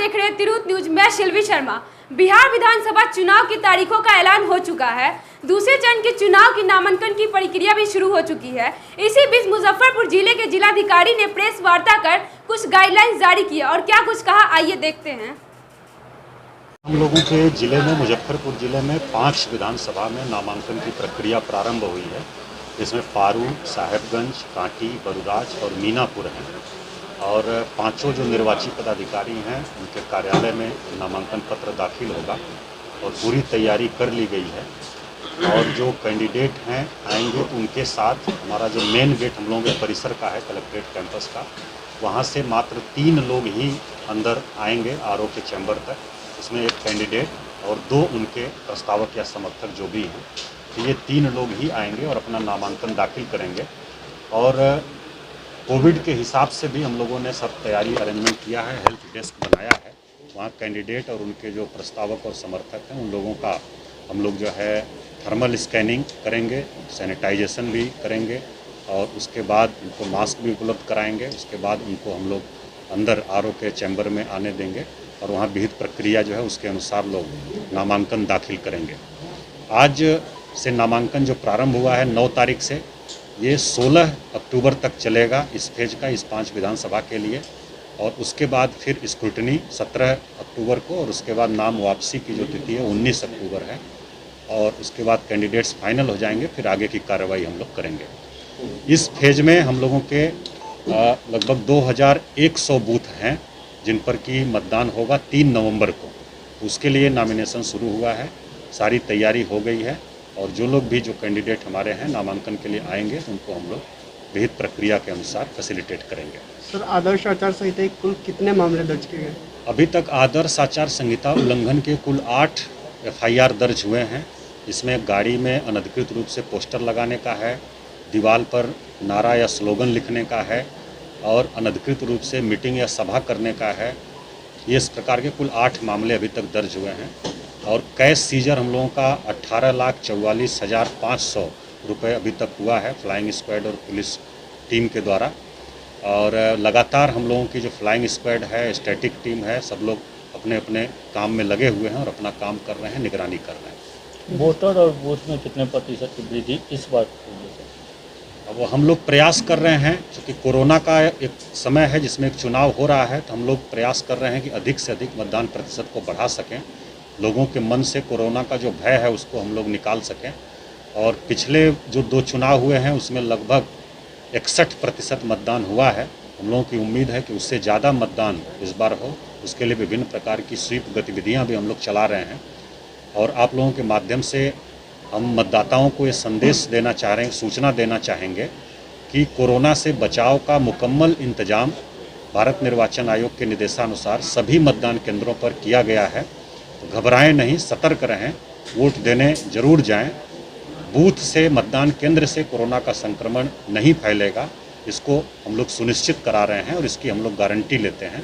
देख रहे हैं तिरहुत न्यूज। मैं शिल्वी शर्मा। बिहार विधानसभा चुनाव की तारीखों का ऐलान हो चुका है। दूसरे चरण के चुनाव की नामांकन की प्रक्रिया भी शुरू हो चुकी है। इसी बीच मुजफ्फरपुर जिले के जिलाधिकारी ने प्रेस वार्ता कर कुछ गाइडलाइंस जारी की और क्या कुछ कहा, आइए देखते हैं। हम लोगों के जिले में, मुजफ्फरपुर जिले में 5 विधानसभा में नामांकन की प्रक्रिया प्रारंभ हुई है। इसमें पारू, साहेबगंज, कांटी, बरुराज और मीनापुर हैं और पांचों जो निर्वाची पदाधिकारी हैं उनके कार्यालय में नामांकन पत्र दाखिल होगा और पूरी तैयारी कर ली गई है। और जो कैंडिडेट हैं आएंगे तो उनके साथ हमारा जो मेन गेट हम लोगों के परिसर का है, कलेक्ट्रेट कैंपस का, वहाँ से मात्र 3 लोग ही अंदर आएंगे आरओ के चैम्बर तक। इसमें एक कैंडिडेट और 2 उनके प्रस्तावक या समर्थक जो भी हैं, तो ये 3 लोग ही आएंगे और अपना नामांकन दाखिल करेंगे। और कोविड के हिसाब से भी हम लोगों ने सब तैयारी अरेंजमेंट किया है, हेल्थ डेस्क बनाया है। वहाँ कैंडिडेट और उनके जो प्रस्तावक और समर्थक हैं उन लोगों का हम लोग जो है थर्मल स्कैनिंग करेंगे, सैनिटाइजेशन भी करेंगे और उसके बाद उनको मास्क भी उपलब्ध कराएंगे। उसके बाद उनको हम लोग अंदर आरओ के चैम्बर में आने देंगे और वहाँ विहित प्रक्रिया जो है उसके अनुसार लोग नामांकन दाखिल करेंगे। आज से नामांकन जो प्रारंभ हुआ है 9 तारीख से, ये 16 अक्टूबर तक चलेगा इस फेज का, इस 5 विधानसभा के लिए। और उसके बाद फिर स्क्रूटनी 17 अक्टूबर को और उसके बाद नाम वापसी की जो तिथि है 19 अक्टूबर है। और उसके बाद कैंडिडेट्स फाइनल हो जाएंगे, फिर आगे की कार्रवाई हम लोग करेंगे। इस फेज में हम लोगों के लगभग 2100 बूथ हैं जिन पर कि मतदान होगा 3 नवंबर को। उसके लिए नॉमिनेशन शुरू हुआ है, सारी तैयारी हो गई है और जो लोग भी, जो कैंडिडेट हमारे हैं नामांकन के लिए आएंगे उनको हम लोग विहित प्रक्रिया के अनुसार फैसिलिटेट करेंगे। सर, आदर्श आचार संहिता कुल कितने मामले दर्ज किए गए? अभी तक आदर्श आचार संहिता उल्लंघन के कुल 8 एफआईआर दर्ज हुए हैं। इसमें गाड़ी में अनधिकृत रूप से पोस्टर लगाने का है, दीवार पर नारा या स्लोगन लिखने का है और अनधिकृत रूप से मीटिंग या सभा करने का है। ये इस प्रकार के कुल 8 मामले अभी तक दर्ज हुए हैं। और कैश सीजर हम लोगों का 18,44,500 रुपये अभी तक हुआ है फ्लाइंग स्क्वाड और पुलिस टीम के द्वारा। और लगातार हम लोगों की जो फ्लाइंग स्क्वाड है, स्टैटिक टीम है, सब लोग अपने अपने काम में लगे हुए हैं और अपना काम कर रहे हैं, निगरानी कर रहे हैं। वोटर और वोट में कितने प्रतिशत की वृद्धि इस बार? अब हम लोग प्रयास कर रहे हैं, क्योंकि कोरोना का एक समय है जिसमें एक चुनाव हो रहा है, तो हम लोग प्रयास कर रहे हैं कि अधिक से अधिक मतदान प्रतिशत को बढ़ा सकें, लोगों के मन से कोरोना का जो भय है उसको हम लोग निकाल सकें। और पिछले जो 2 चुनाव हुए हैं उसमें लगभग 61% मतदान हुआ है। हम लोगों की उम्मीद है कि उससे ज़्यादा मतदान इस बार हो। उसके लिए विभिन्न प्रकार की स्वीप गतिविधियां भी हम लोग चला रहे हैं और आप लोगों के माध्यम से हम मतदाताओं को ये संदेश देना चाह रहे हैं, सूचना देना चाहेंगे कि कोरोना से बचाव का मुकम्मल इंतजाम भारत निर्वाचन आयोग के निर्देशानुसार सभी मतदान केंद्रों पर किया गया है। तो घबराएं नहीं, सतर्क रहें, वोट देने जरूर जाएं। बूथ से, मतदान केंद्र से कोरोना का संक्रमण नहीं फैलेगा, इसको हम लोग सुनिश्चित करा रहे हैं और इसकी हम लोग गारंटी लेते हैं।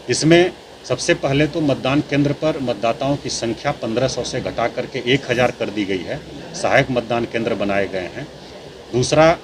इसमें सबसे पहले तो मतदान केंद्र पर मतदाताओं की संख्या 1500 से घटा करके 1000 कर दी गई है। सहायक मतदान केंद्र बनाए गए हैं। दूसरा,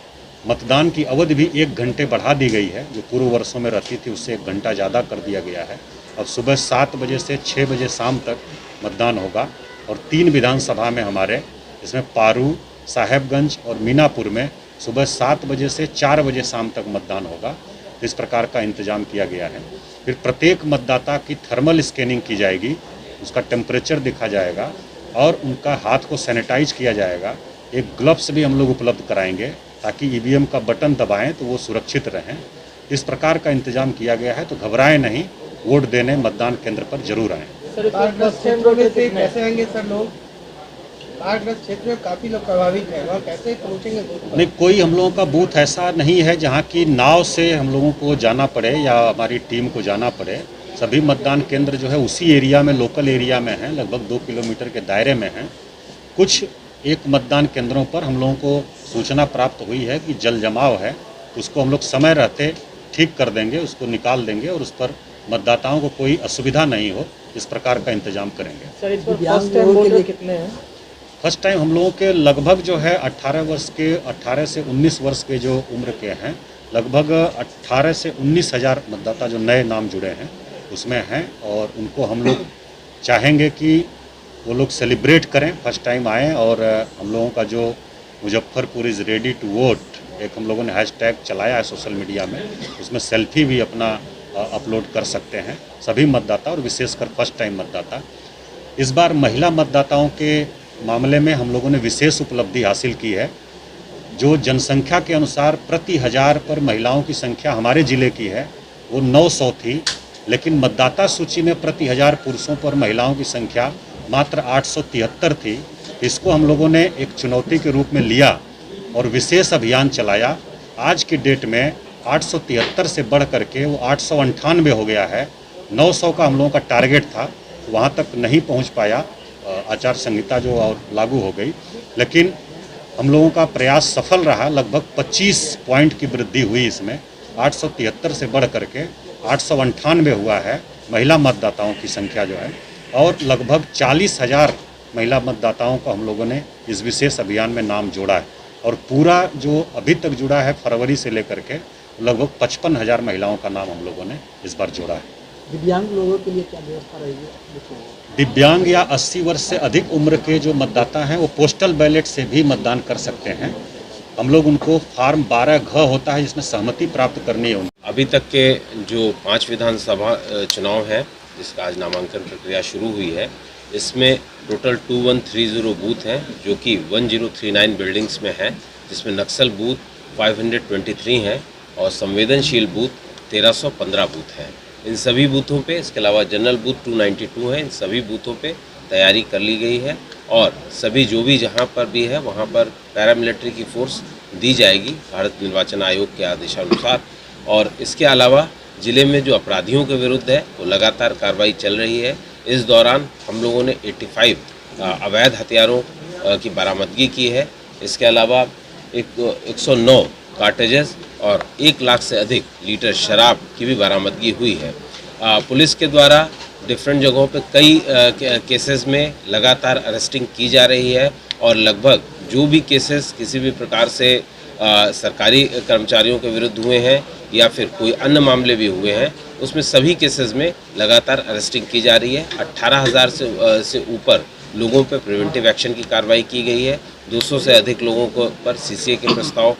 मतदान की अवधि भी 1 घंटे बढ़ा दी गई है, जो पूर्व वर्षों में रहती थी उससे 1 घंटा ज़्यादा कर दिया गया है। अब सुबह 7 बजे से 6 बजे शाम तक मतदान होगा और 3 विधानसभा में हमारे, इसमें पारू, साहेबगंज और मीनापुर में सुबह 7 बजे से 4 बजे शाम तक मतदान होगा। इस प्रकार का इंतजाम किया गया है। फिर प्रत्येक मतदाता की थर्मल स्कैनिंग की जाएगी, उसका टेम्परेचर देखा जाएगा और उनका हाथ को सैनिटाइज किया जाएगा। एक ग्लव्स भी हम लोग उपलब्ध कराएंगे ताकि ईवीएम का बटन दबाएं तो वो सुरक्षित रहें। इस प्रकार का इंतजाम किया गया है, तो घबराएं नहीं, वोट देने मतदान केंद्र पर जरूर आएँ। क्षेत्रों में से कैसे आएंगे सर लोग? क्षेत्र में काफ़ी लोग प्रभावित हैं, वहाँ कैसे पहुँचेंगे? नहीं, कोई हम लोगों का बूथ ऐसा नहीं है जहाँ की नाव से हम लोगों को जाना पड़े या हमारी टीम को जाना पड़े। सभी मतदान केंद्र जो है उसी एरिया में, लोकल एरिया में हैं, लगभग 2 किलोमीटर के दायरे में हैं। कुछ एक मतदान केंद्रों पर हम लोगों को सूचना प्राप्त हुई है कि जल जमाव है, उसको हम लोग समय रहते ठीक कर देंगे, उसको निकाल देंगे और उस पर मतदाताओं को कोई असुविधा नहीं हो, इस प्रकार का इंतजाम करेंगे। सर, इस पर फर्स्ट टाइम वोटर कितने हैं? फर्स्ट टाइम हम लोगों के लगभग जो है 18 से 19 वर्ष के जो उम्र के हैं, लगभग 18 से 19 हज़ार मतदाता जो नए नाम जुड़े हैं, उसमें हैं और उनको हम लोग चाहेंगे कि वो लोग सेलिब्रेट करें, फर्स्ट टाइम आएँ। और हम लोगों का जो Muzaffarpur is ready to vote एक हम लोगों ने हैशटैग चलाया है सोशल मीडिया में, उसमें सेल्फी भी अपना अपलोड कर सकते हैं सभी मतदाता और विशेषकर फर्स्ट टाइम मतदाता। इस बार महिला मतदाताओं के मामले में हम लोगों ने विशेष उपलब्धि हासिल की है। जो जनसंख्या के अनुसार प्रति हज़ार पर महिलाओं की संख्या हमारे ज़िले की है वो 900 थी, लेकिन मतदाता सूची में प्रति हज़ार पुरुषों पर महिलाओं की संख्या मात्र 873 थी। इसको हम लोगों ने एक चुनौती के रूप में लिया और विशेष अभियान चलाया। आज की डेट में 873 से बढ़ करके वो 898 हो गया है। 900 का हम लोगों का टारगेट था, वहाँ तक नहीं पहुँच पाया, आचार संहिता जो और लागू हो गई, लेकिन हम लोगों का प्रयास सफल रहा। लगभग 25 पॉइंट की वृद्धि हुई इसमें, 873 से बढ़ करके 898 हुआ है महिला मतदाताओं की संख्या जो है, और लगभग 40,000 महिला मतदाताओं को हम लोगों ने इस विशेष अभियान में नाम जोड़ा है। और पूरा जो अभी तक जुड़ा है फरवरी से लेकर के लगभग 55,000 महिलाओं का नाम हम लोगों ने इस बार जोड़ा है। दिव्यांग लोगों के लिए क्या व्यवस्था रहेगी? दिव्यांग या 80 वर्ष से अधिक उम्र के जो मतदाता हैं वो पोस्टल बैलेट से भी मतदान कर सकते हैं। हम लोग उनको फार्म 12G होता है जिसमें सहमति प्राप्त करनी है। अभी तक के जो 5 विधानसभा चुनाव हैं जिसका आज नामांकन प्रक्रिया शुरू हुई है, इसमें टोटल 2130 बूथ हैं जो कि 1039 बिल्डिंग्स में हैं, जिसमें नक्सल बूथ 523 हैं और संवेदनशील बूथ 1315 बूथ हैं। इन सभी बूथों पे, इसके अलावा जनरल बूथ 292 है, इन सभी बूथों पे तैयारी कर ली गई है और सभी जो भी जहाँ पर भी है वहाँ पर पैरामिलिट्री की फोर्स दी जाएगी भारत निर्वाचन आयोग के आदेशानुसार। और इसके अलावा ज़िले में जो अपराधियों के विरुद्ध है वो लगातार कार्रवाई चल रही है। इस दौरान हम लोगों ने 85 अवैध हथियारों की बरामदगी की है। इसके अलावा 109 कार्टेजेस और 1 लाख से अधिक लीटर शराब की भी बरामदगी हुई है। पुलिस के द्वारा डिफरेंट जगहों पे कई केसेस में लगातार अरेस्टिंग की जा रही है और लगभग जो भी केसेस किसी भी प्रकार से सरकारी कर्मचारियों के विरुद्ध हुए हैं या फिर कोई अन्य मामले भी हुए हैं, उसमें सभी केसेस में लगातार अरेस्टिंग की जा रही है। 18,000 से ऊपर लोगों पर प्रिवेंटिव एक्शन की कार्रवाई की गई है। 200 से अधिक लोगों को पर CCA के प्रस्ताव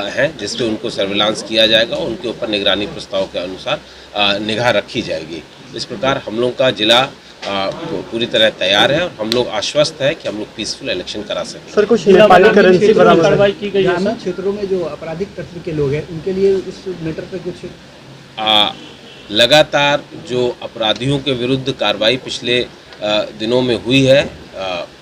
हैं जिस पे उनको सर्विलांस किया जाएगा और उनके ऊपर निगरानी प्रस्ताव के अनुसार निगाह रखी जाएगी। इस प्रकार हम लोग का जिला पूरी तरह तैयार है और हम लोग आश्वस्त है कि हम लोग पीसफुल इलेक्शन करा सकें। सर, कुछ नेपाली करेंसी कार्रवाई की गई है ग्रामीण क्षेत्रों में जो आपराधिक तत्व के लोग हैं उनके लिए इस मैटर पे कुछ लगातार जो अपराधियों के विरुद्ध कार्रवाई पिछले दिनों में हुई है,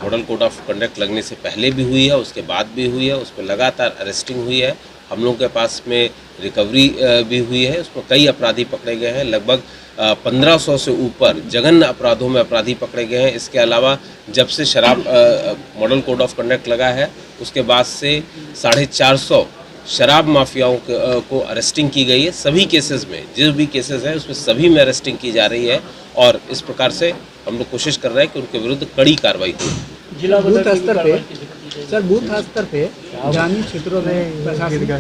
मॉडल कोड ऑफ कंडक्ट लगने से पहले भी हुई है, उसके बाद भी हुई है, उस पर लगातार अरेस्टिंग हुई है। हम लोगों के पास में रिकवरी भी हुई है, उसमें कई अपराधी पकड़े गए हैं। लगभग 1500 से ऊपर जघन्य अपराधों में अपराधी पकड़े गए हैं। इसके अलावा जब से शराब मॉडल कोड ऑफ कंडक्ट लगा है उसके बाद से 450 शराब माफियाओं को अरेस्टिंग की गई है। सभी केसेस में जो भी केसेस हैं उसमें सभी में अरेस्टिंग की जा रही है और इस प्रकार से हम लोग कोशिश कर रहे हैं कि उनके विरुद्ध कड़ी कार्रवाई हो। जिला बूथ स्तर पे सर, बूथ स्तर पे ग्रामीण क्षेत्रों में प्रशासनिक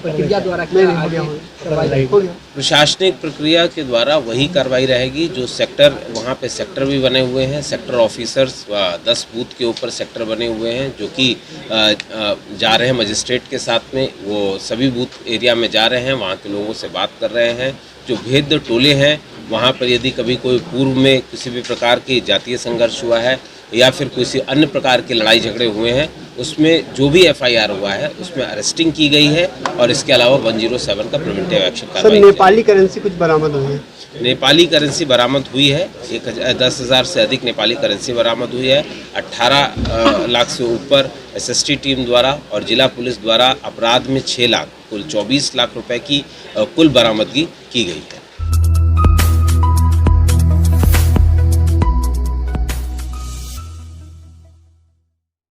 प्रक्रिया द्वारा क्या कार्रवाई रहेगी? प्रशासनिक प्रक्रिया के द्वारा वही कार्रवाई रहेगी जो सेक्टर, वहाँ पे सेक्टर भी बने हुए हैं, सेक्टर ऑफिसर्स 10 बूथ के ऊपर सेक्टर बने हुए हैं जो कि जा रहे हैं मजिस्ट्रेट के साथ में, वो सभी बूथ एरिया में जा रहे हैं, वहाँ के लोगों से बात कर रहे हैं। जो भेद्य टोले हैं वहाँ पर यदि कभी कोई पूर्व में किसी भी प्रकार की जातीय संघर्ष हुआ है या फिर किसी अन्य प्रकार की लड़ाई झगड़े हुए हैं, उसमें जो भी FIR हुआ है उसमें अरेस्टिंग की गई है और इसके अलावा 107 का प्रिवेंटिव एक्शन कार्रवाई। नेपाली करेंसी कुछ बरामद हुई है? नेपाली करेंसी बरामद हुई है, 10,000 से अधिक नेपाली करेंसी बरामद हुई है। 18 लाख से ऊपर SST टीम द्वारा और जिला पुलिस द्वारा अपराध में 6 लाख, कुल 24 लाख रुपए की कुल बरामदगी की गई है।